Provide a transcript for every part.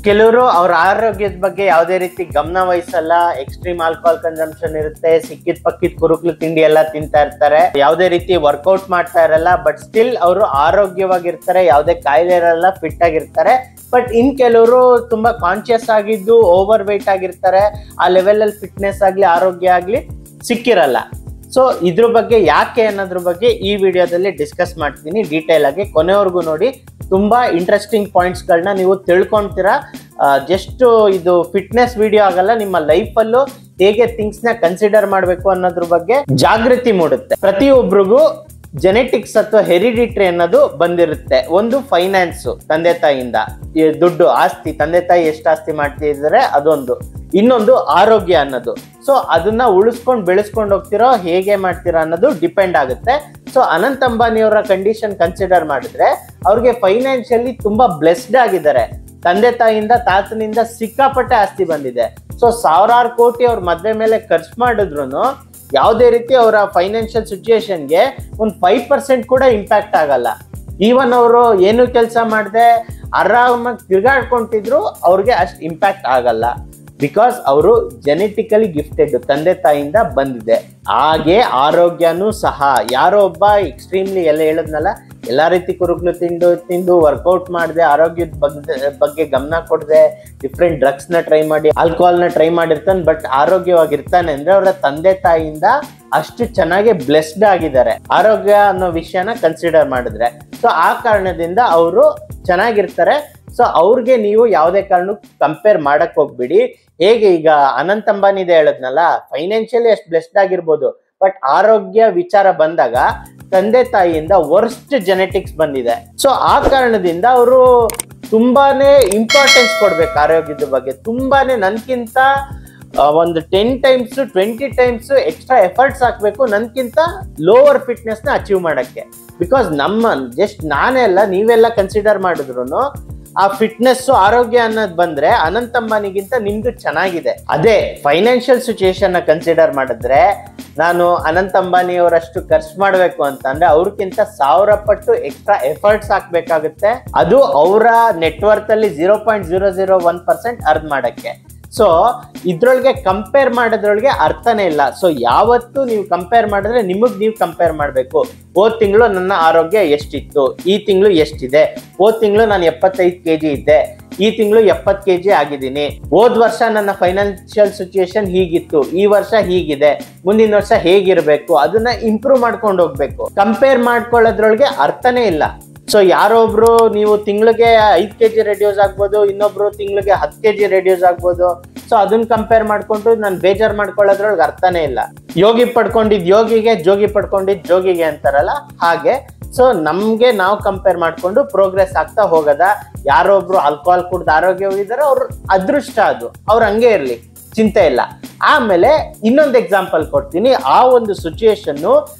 ಕೆಲವರು ಅವ್ರ ಆರೋಗ್ಯದ ಬಗ್ಗೆ ಯಾವುದೇ ರೀತಿ ಗಮನ ವಹಿಸಲ್ಲ, ಎಕ್ಸ್ಟ್ರೀಮ್ ಆಲ್ಕೋಹಾಲ್ ಕನ್ಸಂಪ್ಷನ್ ಇರುತ್ತೆ, ಸಿಕ್ಕಿದ್ ಪಕ್ಕಿದ್ ಕುರುಕ್ಲು ತಿಂಡಿ ಎಲ್ಲ ತಿಂತಾ ಇರ್ತಾರೆ, ಯಾವುದೇ ರೀತಿ ವರ್ಕೌಟ್ ಮಾಡ್ತಾ ಇರಲ್ಲ, ಬಟ್ ಸ್ಟಿಲ್ ಅವರು ಆರೋಗ್ಯವಾಗಿರ್ತಾರೆ, ಯಾವುದೇ ಕಾಯಿಲೆ ಇರಲ್ಲ, ಫಿಟ್ ಆಗಿರ್ತಾರೆ. ಬಟ್ ಇನ್ ಕೆಲವರು ತುಂಬಾ ಕಾನ್ಶಿಯಸ್ ಆಗಿದ್ದು ಓವರ್ ವೆಯ್ಟ್ ಆಗಿರ್ತಾರೆ, ಆ ಲೆವೆಲ್ ಅಲ್ಲಿ ಫಿಟ್ನೆಸ್ ಆಗ್ಲಿ ಆರೋಗ್ಯ ಆಗ್ಲಿ ಸಿಕ್ಕಿರಲ್ಲ. ಸೊ ಇದ್ರ ಬಗ್ಗೆ ಯಾಕೆ ಅನ್ನೋದ್ರ ಬಗ್ಗೆ ಈ ವಿಡಿಯೋದಲ್ಲಿ ಡಿಸ್ಕಸ್ ಮಾಡ್ತೀನಿ ಡೀಟೇಲ್ ಆಗಿ. ಕೊನೆವರೆಗೂ ನೋಡಿ, ತುಂಬಾ ಇಂಟ್ರೆಸ್ಟಿಂಗ್ ಪಾಯಿಂಟ್ಸ್ ಗಳನ್ನ ನೀವು ತಿಳ್ಕೊಂತೀರಾ. ಜಸ್ಟ್ ಇದು ಫಿಟ್ನೆಸ್ ವಿಡಿಯೋ ಆಗಲ್ಲ, ನಿಮ್ಮ ಲೈಫ್ ಅಲ್ಲೂ ಹೇಗೆ ಥಿಂಗ್ಸ್ ನ ಕನ್ಸಿಡರ್ ಮಾಡಬೇಕು ಅನ್ನೋದ್ರ ಬಗ್ಗೆ ಜಾಗೃತಿ ಮೂಡುತ್ತೆ. ಪ್ರತಿಯೊಬ್ಬರಿಗೂ ಜೆನೆಟಿಕ್ಸ್ ಅಥವಾ ಹೆರಿಡಿಟ್ರಿ ಅನ್ನೋದು ಬಂದಿರುತ್ತೆ. ಒಂದು ಫೈನಾನ್ಸ್, ತಂದೆ ತಾಯಿಯಿಂದ ದುಡ್ಡು ಆಸ್ತಿ, ತಂದೆ ತಾಯಿ ಎಷ್ಟು ಆಸ್ತಿ ಮಾಡ್ತಿದ್ದಾರೆ ಅದೊಂದು. ಇನ್ನೊಂದು ಆರೋಗ್ಯ ಅನ್ನೋದು. ಸೊ ಅದನ್ನ ಉಳಿಸ್ಕೊಂಡು ಬೆಳೆಸ್ಕೊಂಡು ಹೋಗ್ತಿರೋ ಹೇಗೆ ಮಾಡ್ತೀರಾ ಅನ್ನೋದು ಡಿಪೆಂಡ್ ಆಗುತ್ತೆ. ಸೊ ಅನಂತ್ ಅಂಬಾನಿಯವರ ಕಂಡೀಷನ್ ಕನ್ಸಿಡರ್ ಮಾಡಿದ್ರೆ ಅವ್ರಿಗೆ ಫೈನಾನ್ಷಿಯಲಿ ತುಂಬಾ ಬ್ಲೆಸ್ಡ್ ಆಗಿದ್ದಾರೆ. ತಂದೆ ತಾಯಿಯಿಂದ ತಾತನಿಂದ ಸಿಕ್ಕಾಪಟ್ಟೆ ಆಸ್ತಿ ಬಂದಿದೆ. ಸೊ ಸಾವಿರಾರು ಕೋಟಿ ಅವ್ರ ಮದ್ವೆ ಮೇಲೆ ಖರ್ಚು ಮಾಡಿದ್ರು ಯಾವುದೇ ರೀತಿ ಅವರ ಫೈನಾನ್ಷಿಯಲ್ ಸಿಚುಯೇಷನ್ಗೆ ಒಂದು 5% ಕೂಡ ಇಂಪ್ಯಾಕ್ಟ್ ಆಗಲ್ಲ. ಈವನ್ ಅವರು ಏನು ಕೆಲಸ ಮಾಡದೆ ಆರಾಮಾಗಿ ತಿರ್ಗಾಡ್ಕೊಂತಿದ್ರು ಅವ್ರಿಗೆ ಅಷ್ಟು ಇಂಪ್ಯಾಕ್ಟ್ ಆಗಲ್ಲ. ಬಿಕಾಸ್ ಅವರು ಜೆನೆಟಿಕಲಿ ಗಿಫ್ಟೆಡ್, ತಂದೆ ತಾಯಿಯಿಂದ ಬಂದಿದೆ. ಹಾಗೆ ಆರೋಗ್ಯನೂ ಸಹ. ಯಾರೋ ಒಬ್ಬ ಎಕ್ಸ್ಟ್ರೀಮ್ಲಿ ಎಲ್ಲ ಹೇಳಿದ್ನಲ್ಲ, ಎಲ್ಲಾ ರೀತಿ ಕುರುಕ್ಲು ತಿಂದು ವರ್ಕೌಟ್ ಮಾಡದೆ, ಆರೋಗ್ಯದ ಬಗ್ಗೆ ಗಮನ ಕೊಡದೆ, ಡಿಫ್ರೆಂಟ್ ಡ್ರಗ್ಸ್ ನ ಟ್ರೈ ಮಾಡಿ, ಆಲ್ಕೋಹಾಲ್ ನ ಟ್ರೈ ಮಾಡಿರ್ತಾನೆ, ಬಟ್ ಆರೋಗ್ಯವಾಗಿರ್ತಾನೆ ಅಂದ್ರೆ ಅವರ ತಂದೆ ತಾಯಿಯಿಂದ ಅಷ್ಟು ಚೆನ್ನಾಗಿ ಬ್ಲೆಸ್ಡ್ ಆಗಿದ್ದಾರೆ ಆರೋಗ್ಯ ಅನ್ನೋ ವಿಷಯನ ಕನ್ಸಿಡರ್ ಮಾಡಿದ್ರೆ. ಸೊ ಆ ಕಾರಣದಿಂದ ಅವರು ಚೆನ್ನಾಗಿರ್ತಾರೆ. ಸೊ ಅವ್ರಿಗೆ ನೀವು ಯಾವುದೇ ಕಾರಣಕ್ಕೂ ಕಂಪೇರ್ ಮಾಡಕ್ ಹೋಗ್ಬಿಡಿ. ಹೇಗೆ ಈಗ ಅನಂತ್ ಅಂಬಾನಿದೆ ಹೇಳಿದ್ನಲ್ಲ, ಫೈನಾನ್ಷಿಯಲಿ ಅಷ್ಟು ಬ್ಲೆಸ್ಡ್ ಆಗಿರ್ಬೋದು, ಬಟ್ ಆರೋಗ್ಯ ವಿಚಾರ ಬಂದಾಗ ತಂದೆ ತಾಯಿಯಿಂದ ವರ್ಸ್ಟ್ ಜೆನೆಟಿಕ್ಸ್ ಬಂದಿದೆ. ಸೊ ಆ ಕಾರಣದಿಂದ ಅವರು ತುಂಬಾನೇ ಇಂಪಾರ್ಟೆನ್ಸ್ ಕೊಡ್ಬೇಕು ಆರೋಗ್ಯದ ಬಗ್ಗೆ. ತುಂಬಾನೇ ನನ್ಕಿಂತ ಒಂದು 10 times 20 times ಎಕ್ಸ್ಟ್ರಾ ಎಫರ್ಟ್ಸ್ ಹಾಕ್ಬೇಕು ನನ್ಕಿಂತ ಲೋವರ್ ಫಿಟ್ನೆಸ್ ನ ಅಚೀವ್ ಮಾಡಕ್ಕೆ. ಬಿಕಾಸ್ ನಾನೇ ಅಲ್ಲ, ನೀವೆಲ್ಲ ಕನ್ಸಿಡರ್ ಮಾಡಿದ್ರು ಆ ಫಿಟ್ನೆಸ್ ಆರೋಗ್ಯ ಅನ್ನೋದು ಬಂದ್ರೆ ಅನಂತ್ ಅಂಬಾನಿಗಿಂತ ನಿಮ್ದು ಚೆನ್ನಾಗಿದೆ. ಅದೇ ಫೈನಾನ್ಷಿಯಲ್ ಸಿಚುಯೇಷನ್ ನ ಕನ್ಸಿಡರ್ ಮಾಡಿದ್ರೆ, ನಾನು ಅನಂತ್ ಅಂಬಾನಿ ಅವರಷ್ಟು ಖರ್ಚು ಮಾಡ್ಬೇಕು ಅಂತಂದ್ರೆ ಅವ್ರಕ್ಕಿಂತ 1000 ಪಟ್ಟು ಎಕ್ಸ್ಟ್ರಾ ಎಫರ್ಟ್ಸ್ ಹಾಕ್ಬೇಕಾಗುತ್ತೆ. ಅದು ಅವರ ನೆಟ್ವರ್ತ್ ಅಲ್ಲಿ 0.001% ಅರ್ನ್ ಮಾಡಕ್ಕೆ. ಸೊ ಇದ್ರೊಳಗೆ ಕಂಪೇರ್ ಮಾಡೋದ್ರೊಳಗೆ ಅರ್ಥನೇ ಇಲ್ಲ. ಸೊ ಯಾವತ್ತು ನೀವು ಕಂಪೇರ್ ಮಾಡಿದ್ರೆ ನಿಮಗ್ ನೀವು ಕಂಪೇರ್ ಮಾಡ್ಬೇಕು. ಹೋದ್ ತಿಂಗಳು ನನ್ನ ಆರೋಗ್ಯ ಎಷ್ಟಿತ್ತು, ಈ ತಿಂಗಳು ಎಷ್ಟಿದೆ, ಹೋದ್ ತಿಂಗಳು ನಾನು 75 kg ಇದ್ದೆ, ಈ ತಿಂಗಳು 70 kg ಆಗಿದ್ದೀನಿ, ಹೋದ್ ವರ್ಷ ನನ್ನ ಫೈನಾನ್ಷಿಯಲ್ ಸಿಚುಯೇಷನ್ ಹೀಗಿತ್ತು, ಈ ವರ್ಷ ಹೀಗಿದೆ, ಮುಂದಿನ ವರ್ಷ ಹೇಗಿರ್ಬೇಕು, ಅದನ್ನ ಇಂಪ್ರೂವ್ ಮಾಡ್ಕೊಂಡು ಹೋಗ್ಬೇಕು. ಕಂಪೇರ್ ಮಾಡ್ಕೊಳ್ಳೋದ್ರೊಳಗೆ ಅರ್ಥನೇ ಇಲ್ಲ. ಸೊ ಯಾರೊಬ್ರು ನೀವು ತಿಂಗಳಿಗೆ 5 kg ರೆಡ್ಯೂಸ್ ಆಗ್ಬೋದು, ಇನ್ನೊಬ್ರು ತಿಂಗಳಿಗೆ 10 kg ರೆಡ್ಯೂಸ್ ಆಗ್ಬೋದು. ಸೊ ಅದನ್ನ ಕಂಪೇರ್ ಮಾಡ್ಕೊಂಡು ನಾನು ಬೇಜಾರ್ ಮಾಡ್ಕೊಳ್ಳೋದ್ರೊಳಗೆ ಅರ್ಥನೇ ಇಲ್ಲ. ಯೋಗಿ ಪಡ್ಕೊಂಡಿದ್ ಯೋಗಿಗೆ, ಜೋಗಿ ಪಡ್ಕೊಂಡಿದ್ ಜೋಗಿಗೆ ಅಂತಾರಲ್ಲ ಹಾಗೆ. ಸೊ ನಮ್ಗೆ ನಾವು ಕಂಪೇರ್ ಮಾಡ್ಕೊಂಡು ಪ್ರೋಗ್ರೆಸ್ ಆಗ್ತಾ ಹೋಗದ. ಯಾರೊಬ್ರು ಆಲ್ಕೋಹಾಲ್ ಕುಡ್ದು ಆರೋಗ್ಯವಾಗಿದ್ದಾರೆ, ಅವ್ರ ಅದೃಷ್ಟ, ಅದು ಅವ್ರ ಹಂಗೆ ಇರ್ಲಿ, ಚಿಂತೆ ಇಲ್ಲ. ಆಮೇಲೆ ಇನ್ನೊಂದು ಎಕ್ಸಾಂಪಲ್ ಕೊಡ್ತೀನಿ. ಆ ಒಂದು ಸಿಚುಯೇಷನ್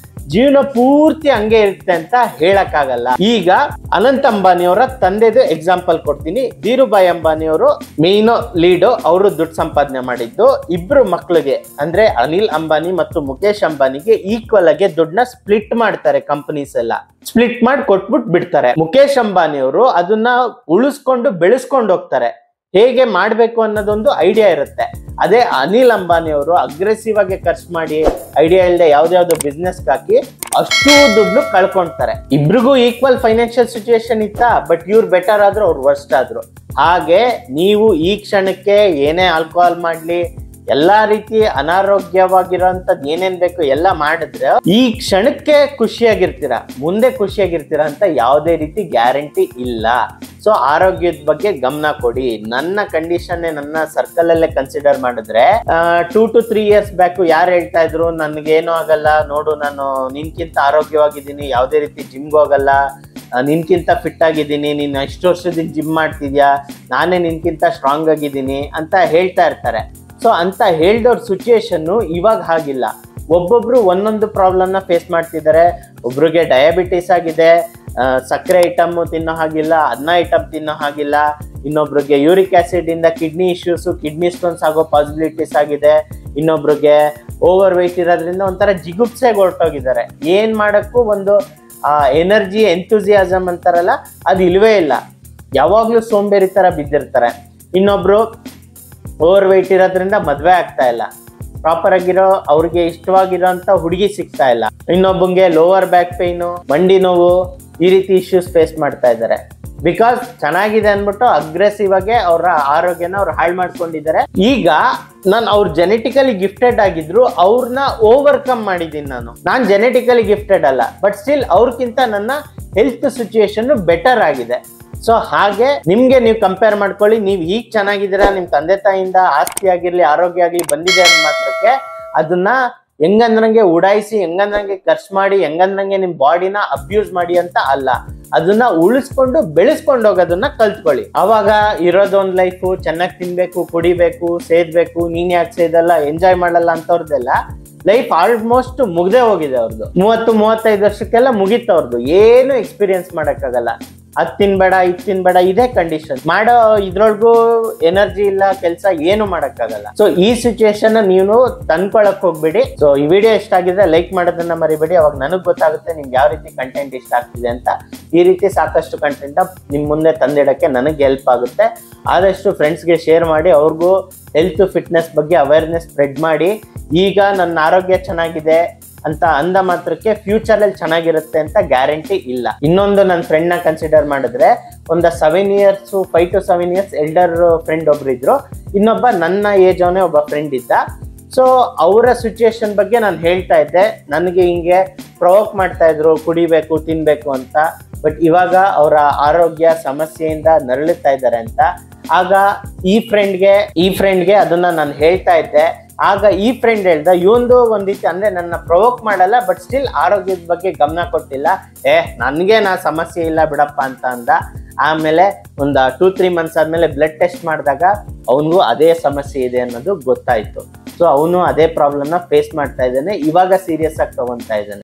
ಜೀವನ ಪೂರ್ತಿ ಹಂಗೆ ಇರುತ್ತೆ ಅಂತ ಹೇಳಕ್ಕಾಗಲ್ಲ. ಈಗ ಅನಂತ್ ಅಂಬಾನಿ ಅವರ ತಂದೆದು ಎಕ್ಸಾಂಪಲ್ ಕೊಡ್ತೀನಿ. ಧೀರುಭಾಯಿ ಅಂಬಾನಿ ಅವರು ಮೇನ್ ಲೀಡ್. ಅವರು ದುಡ್ಡು ಸಂಪಾದನೆ ಮಾಡಿದ್ದು ಇಬ್ರು ಮಕ್ಳಿಗೆ, ಅಂದ್ರೆ ಅನಿಲ್ ಅಂಬಾನಿ ಮತ್ತು ಮುಖೇಶ್ ಅಂಬಾನಿಗೆ ಈಕ್ವಲ್ ಆಗಿ ದುಡ್ಡನ್ನ ಸ್ಪ್ಲಿಟ್ ಮಾಡ್ತಾರೆ. ಕಂಪನೀಸ್ ಎಲ್ಲ ಸ್ಪ್ಲಿಟ್ ಮಾಡಿ ಕೊಟ್ಬಿಟ್ಟು ಬಿಡ್ತಾರೆ. ಮುಖೇಶ್ ಅಂಬಾನಿ ಅವರು ಅದನ್ನ ಉಳಿಸ್ಕೊಂಡು ಬೆಳೆಸ್ಕೊಂಡು ಹೋಗ್ತಾರೆ. ಹೇಗೆ ಮಾಡ್ಬೇಕು ಅನ್ನೋದೊಂದು ಐಡಿಯಾ ಇರುತ್ತೆ. ಅದೇ ಅನಿಲ್ ಅಂಬಾನಿ ಅವರು ಅಗ್ರೆಸಿವ್ ಆಗಿ ಖರ್ಚು ಮಾಡಿ, ಐಡಿಯಾ ಇಲ್ಲದೆ ಯಾವ್ದಾವ್ದು ಬಿಸ್ನೆಸ್ ಹಾಕಿ ಅಷ್ಟು ದುಡ್ಡು ಕಳ್ಕೊಂತಾರೆ. ಇಬ್ರಿಗೂ ಈಕ್ವಲ್ ಫೈನಾನ್ಷಿಯಲ್ ಸಿಚುಯೇಷನ್ ಇತ್ತ, ಬಟ್ ಇವ್ರು ಬೆಟರ್ ಆದ್ರು, ಅವ್ರು ವರ್ಸ್ಟ್ ಆದ್ರು. ಹಾಗೆ ನೀವು ಈ ಕ್ಷಣಕ್ಕೆ ಏನೇ ಆಲ್ಕೋಹಾಲ್ ಮಾಡ್ಲಿ, ಎಲ್ಲಾ ರೀತಿ ಅನಾರೋಗ್ಯವಾಗಿರೋಂಥದ್ದು ಏನೇನ್ ಬೇಕು ಎಲ್ಲ ಮಾಡಿದ್ರೆ ಈ ಕ್ಷಣಕ್ಕೆ ಖುಷಿಯಾಗಿರ್ತೀರಾ, ಮುಂದೆ ಖುಷಿಯಾಗಿರ್ತೀರಾ ಅಂತ ಯಾವುದೇ ರೀತಿ ಗ್ಯಾರಂಟಿ ಇಲ್ಲ. ಸೊ ಆರೋಗ್ಯದ ಬಗ್ಗೆ ಗಮನ ಕೊಡಿ. ನನ್ನ ಕಂಡೀಷನ್ ನನ್ನ ಸರ್ಕಲ್ ಅಲ್ಲೇ ಕನ್ಸಿಡರ್ ಮಾಡಿದ್ರೆ 2 to 3 years ಬ್ಯಾಕ್ ಯಾರು ಹೇಳ್ತಾ ಇದ್ರು, ನನ್ಗೇನು ಆಗಲ್ಲ ನೋಡು, ನಾನು ನಿನ್ಕಿಂತ ಆರೋಗ್ಯವಾಗಿದ್ದೀನಿ, ಯಾವುದೇ ರೀತಿ ಜಿಮ್ಗೆ ಹೋಗಲ್ಲ, ನಿನ್ಕಿಂತ ಫಿಟ್ ಆಗಿದ್ದೀನಿ, ನೀನು ಎಷ್ಟು ವರ್ಷದಿಂದ ಜಿಮ್ ಮಾಡ್ತಿದ್ಯಾ, ನಾನೇ ನಿನ್ಕಿಂತ ಸ್ಟ್ರಾಂಗ್ ಆಗಿದ್ದೀನಿ ಅಂತ ಹೇಳ್ತಾ ಇರ್ತಾರೆ. ಸೊ ಅಂತ ಹೇಳ್ದವ್ರ ಸಿಚುಯೇಷನ್ ಇವಾಗ ಹಾಗಿಲ್ಲ. ಒಬ್ಬೊಬ್ರು ಒಂದೊಂದು ಪ್ರಾಬ್ಲಮ್ನ ಫೇಸ್ ಮಾಡ್ತಿದ್ದಾರೆ. ಒಬ್ರಿಗೆ ಡಯಾಬಿಟಿಸ್ ಆಗಿದೆ, ಸಕ್ಕರೆ ಐಟಮ್ ತಿನ್ನೋ ಹಾಗಿಲ್ಲ, ಅನ್ನ ಐಟಮ್ ತಿನ್ನೋ ಹಾಗಿಲ್ಲ. ಇನ್ನೊಬ್ರಿಗೆ ಯೂರಿಕ್ ಆಸಿಡ್ ಇಂದ ಕಿಡ್ನಿ ಇಶ್ಯೂಸ್, ಕಿಡ್ನಿ ಸ್ಟೋನ್ಸ್ ಆಗೋ ಪಾಸಿಬಿಲಿಟೀಸ್ ಆಗಿದೆ. ಇನ್ನೊಬ್ರಿಗೆ ಓವರ್ ವೆಯ್ಟ್ ಇರೋದ್ರಿಂದ ಒಂಥರ ಜಿಗುಪ್ಸೆಗೆ ಹೊರಟೋಗಿದ್ದಾರೆ. ಏನ್ ಮಾಡಕ್ಕೂ ಒಂದು ಎನರ್ಜಿ, ಎಂಥೂಸಿಯಾಸಮ್ ಅಂತಾರಲ್ಲ, ಅದು ಇಲ್ವೇ ಇಲ್ಲ. ಯಾವಾಗ್ಲೂ ಸೋಂಬೇರಿ ತರ ಬಿದ್ದಿರ್ತಾರೆ. ಇನ್ನೊಬ್ರು ಓವರ್ ವೆಯ್ಟ್ ಇರೋದ್ರಿಂದ ಮದ್ವೆ ಆಗ್ತಾ ಇಲ್ಲ, ಪ್ರಾಪರ್ ಆಗಿರೋ ಅವ್ರಿಗೆ ಇಷ್ಟವಾಗಿರೋ ಅಂತ ಹುಡುಗಿ ಸಿಗ್ತಾ ಇಲ್ಲ. ಇನ್ನೊಬ್ಬಂಗೆ ಲೋವರ್ ಬ್ಯಾಕ್ ಪೇನು, ಮಂಡಿ ನೋವು, ಈ ರೀತಿ ಇಶ್ಯೂಸ್ ಫೇಸ್ ಮಾಡ್ತಾ ಇದ್ದಾರೆ. ಬಿಕಾಸ್ ಚೆನ್ನಾಗಿದೆ ಅಂದ್ಬಿಟ್ಟು ಅಗ್ರೆಸಿವ್ ಆಗಿ ಅವರ ಆರೋಗ್ಯನ ಅವ್ರು ಹಾಳು ಮಾಡ್ಕೊಂಡಿದ್ದಾರೆ. ಈಗ ನಾನು ಅವ್ರು ಜೆನೆಟಿಕಲಿ ಗಿಫ್ಟೆಡ್ ಆಗಿದ್ರು, ಅವ್ರನ್ನ ಓವರ್ಕಮ್ ಮಾಡಿದ್ದೀನಿ. ನಾನು ಜೆನೆಟಿಕಲಿ ಗಿಫ್ಟೆಡ್ ಅಲ್ಲ, ಬಟ್ ಸ್ಟಿಲ್ ಅವ್ರಕ್ಕಿಂತ ನನ್ನ ಹೆಲ್ತ್ ಸಿಚುಯೇಷನ್ ಬೆಟರ್ ಆಗಿದೆ. ಸೊ ಹಾಗೆ ನಿಮ್ಗೆ ನೀವು ಕಂಪೇರ್ ಮಾಡ್ಕೊಳ್ಳಿ. ನೀವು ಈಗ ಚೆನ್ನಾಗಿದ್ದೀರಾ, ನಿಮ್ ತಂದೆ ತಾಯಿಯಿಂದ ಆಸ್ತಿ ಆಗಿರ್ಲಿ, ಆರೋಗ್ಯ ಆಗ್ಲಿ ಬಂದಿದೆ ಅಂದ ಮಾತ್ರಕ್ಕೆ ಅದನ್ನ ಹೆಂಗಂದ್ರಂಗೆ ಉಡಾಯಿಸಿ, ಹೆಂಗಂದ್ರಂಗೆ ಖರ್ಚು ಮಾಡಿ, ಹೆಂಗಂದ್ರಂಗೆ ನಿಮ್ ಬಾಡಿನ ಅಬ್ಯೂಸ್ ಮಾಡಿ ಅಂತ ಅಲ್ಲ. ಅದನ್ನ ಉಳಿಸ್ಕೊಂಡು ಬೆಳೆಸ್ಕೊಂಡು ಹೋಗೋದನ್ನ ಕಲ್ತ್ಕೊಳ್ಳಿ. ಅವಾಗ ಇರೋದೊಂದ್ ಲೈಫು, ಚೆನ್ನಾಗಿ ತಿನ್ಬೇಕು, ಕುಡಿಬೇಕು, ಸೇದ್ಬೇಕು, ನೀನ್ ಯಾಕೆ ಸೇದಲ್ಲ, ಎಂಜಾಯ್ ಮಾಡಲ್ಲ ಅಂತವ್ರದ್ದೆಲ್ಲ ಲೈಫ್ ಆಲ್ಮೋಸ್ಟ್ ಮುಗ್ದೇ ಹೋಗಿದೆ ಅವ್ರದ್ದು. 30-35 ವರ್ಷಕ್ಕೆಲ್ಲ ಮುಗೀತು ಅವ್ರದ್ದು. ಏನು ಎಕ್ಸ್ಪೀರಿಯನ್ಸ್ ಮಾಡಕ್ಕಾಗಲ್ಲ. ಅದ್ ತಿನ್ಬೇಡ, ಇದ್ ತಿನ್ಬೇಡ, ಇದೇ ಕಂಡೀಷನ್. ಮಾಡೋ ಇದ್ರೊಳಗೂ ಎನರ್ಜಿ ಇಲ್ಲ, ಕೆಲಸ ಏನು ಮಾಡಕ್ಕಾಗಲ್ಲ. ಸೊ ಈ ಸಿಚುಯೇಷನ್ ನೀವು ತಂದ್ಕೊಳಕ್ ಹೋಗ್ಬೇಡಿ. ಸೊ ಈ ವಿಡಿಯೋ ಇಷ್ಟ ಆಗಿದ್ರೆ ಲೈಕ್ ಮಾಡೋದನ್ನ ಮರಿಬೇಡಿ. ಅವಾಗ ನನಗ್ ಗೊತ್ತಾಗುತ್ತೆ ನಿಮ್ಗೆ ಯಾವ ರೀತಿ ಕಂಟೆಂಟ್ ಇಷ್ಟ ಆಗ್ತಿದೆ ಅಂತ. ಈ ರೀತಿ ಸಾಕಷ್ಟು ಕಂಟೆಂಟ್ ನಿಮ್ ಮುಂದೆ ತಂದಿಡಕ್ಕೆ ನನಗೆ ಹೆಲ್ಪ್ ಆಗುತ್ತೆ. ಆದಷ್ಟು ಫ್ರೆಂಡ್ಸ್ಗೆ ಶೇರ್ ಮಾಡಿ, ಅವ್ರಿಗೂ ಹೆಲ್ತ್ ಫಿಟ್ನೆಸ್ ಬಗ್ಗೆ ಅವೇರ್ನೆಸ್ ಸ್ಪ್ರೆಡ್ ಮಾಡಿ. ಈಗ ನನ್ನ ಆರೋಗ್ಯ ಚೆನ್ನಾಗಿದೆ ಅಂತ ಅಂದ ಮಾತ್ರಕ್ಕೆ ಫ್ಯೂಚರ್ ಅಲ್ಲಿ ಚೆನ್ನಾಗಿರುತ್ತೆ ಅಂತ ಗ್ಯಾರಂಟಿ ಇಲ್ಲ. ಇನ್ನೊಂದು ನನ್ನ ಫ್ರೆಂಡ್ ನ ಕನ್ಸಿಡರ್ ಮಾಡಿದ್ರೆ, ಒಂದು 5 to 7 years ಎಲ್ಡರ್ ಫ್ರೆಂಡ್ ಒಬ್ರು ಇದ್ರು, ಇನ್ನೊಬ್ಬ ನನ್ನ ಏಜ್ ಅವನೇ ಒಬ್ಬ ಫ್ರೆಂಡ್ ಇದ್ದ. ಸೊ ಅವರ ಸಿಚುಯೇಷನ್ ಬಗ್ಗೆ ನಾನು ಹೇಳ್ತಾ ಇದ್ದೆ. ನನಗೆ ಹಿಂಗೆ ಪ್ರವೋಕ್ ಮಾಡ್ತಾ ಇದ್ರು ಕುಡಿಬೇಕು ತಿನ್ಬೇಕು ಅಂತ, ಬಟ್ ಇವಾಗ ಅವರ ಆರೋಗ್ಯ ಸಮಸ್ಯೆಯಿಂದ ನರಳುತ್ತಾ ಇದ್ದಾರೆ ಅಂತ. ಆಗ ಈ ಫ್ರೆಂಡ್ಗೆ ಅದನ್ನ ನಾನು ಹೇಳ್ತಾ ಇದ್ದೆ. ಆಗ ಈ ಫ್ರೆಂಡ್ ಹೇಳ್ದ, ಇವಂದು ಒಂದ್ ರೀತಿ ಅಂದ್ರೆ ನನ್ನ ಪ್ರವೋಕ್ ಮಾಡಲ್ಲ, ಬಟ್ ಸ್ಟಿಲ್ ಆರೋಗ್ಯದ ಬಗ್ಗೆ ಗಮನ ಕೊಟ್ಟಿಲ್ಲ. ನನ್ಗೆ ಸಮಸ್ಯೆ ಇಲ್ಲ ಬಿಡಪ್ಪ ಅಂತ ಅಂದ. ಆಮೇಲೆ ಒಂದು 2-3 months ಆದ್ಮೇಲೆ ಬ್ಲಡ್ ಟೆಸ್ಟ್ ಮಾಡಿದಾಗ ಅವನಿಗೂ ಅದೇ ಸಮಸ್ಯೆ ಇದೆ ಅನ್ನೋದು ಗೊತ್ತಾಯ್ತು. ಸೊ ಅವನು ಅದೇ ಪ್ರಾಬ್ಲಮ್ ನ ಫೇಸ್ ಮಾಡ್ತಾ ಇದ್ದಾನೆ. ಇವಾಗ ಸೀರಿಯಸ್ ಆಗಿ ತಗೊಂತಾ ಇದ್ದಾನೆ.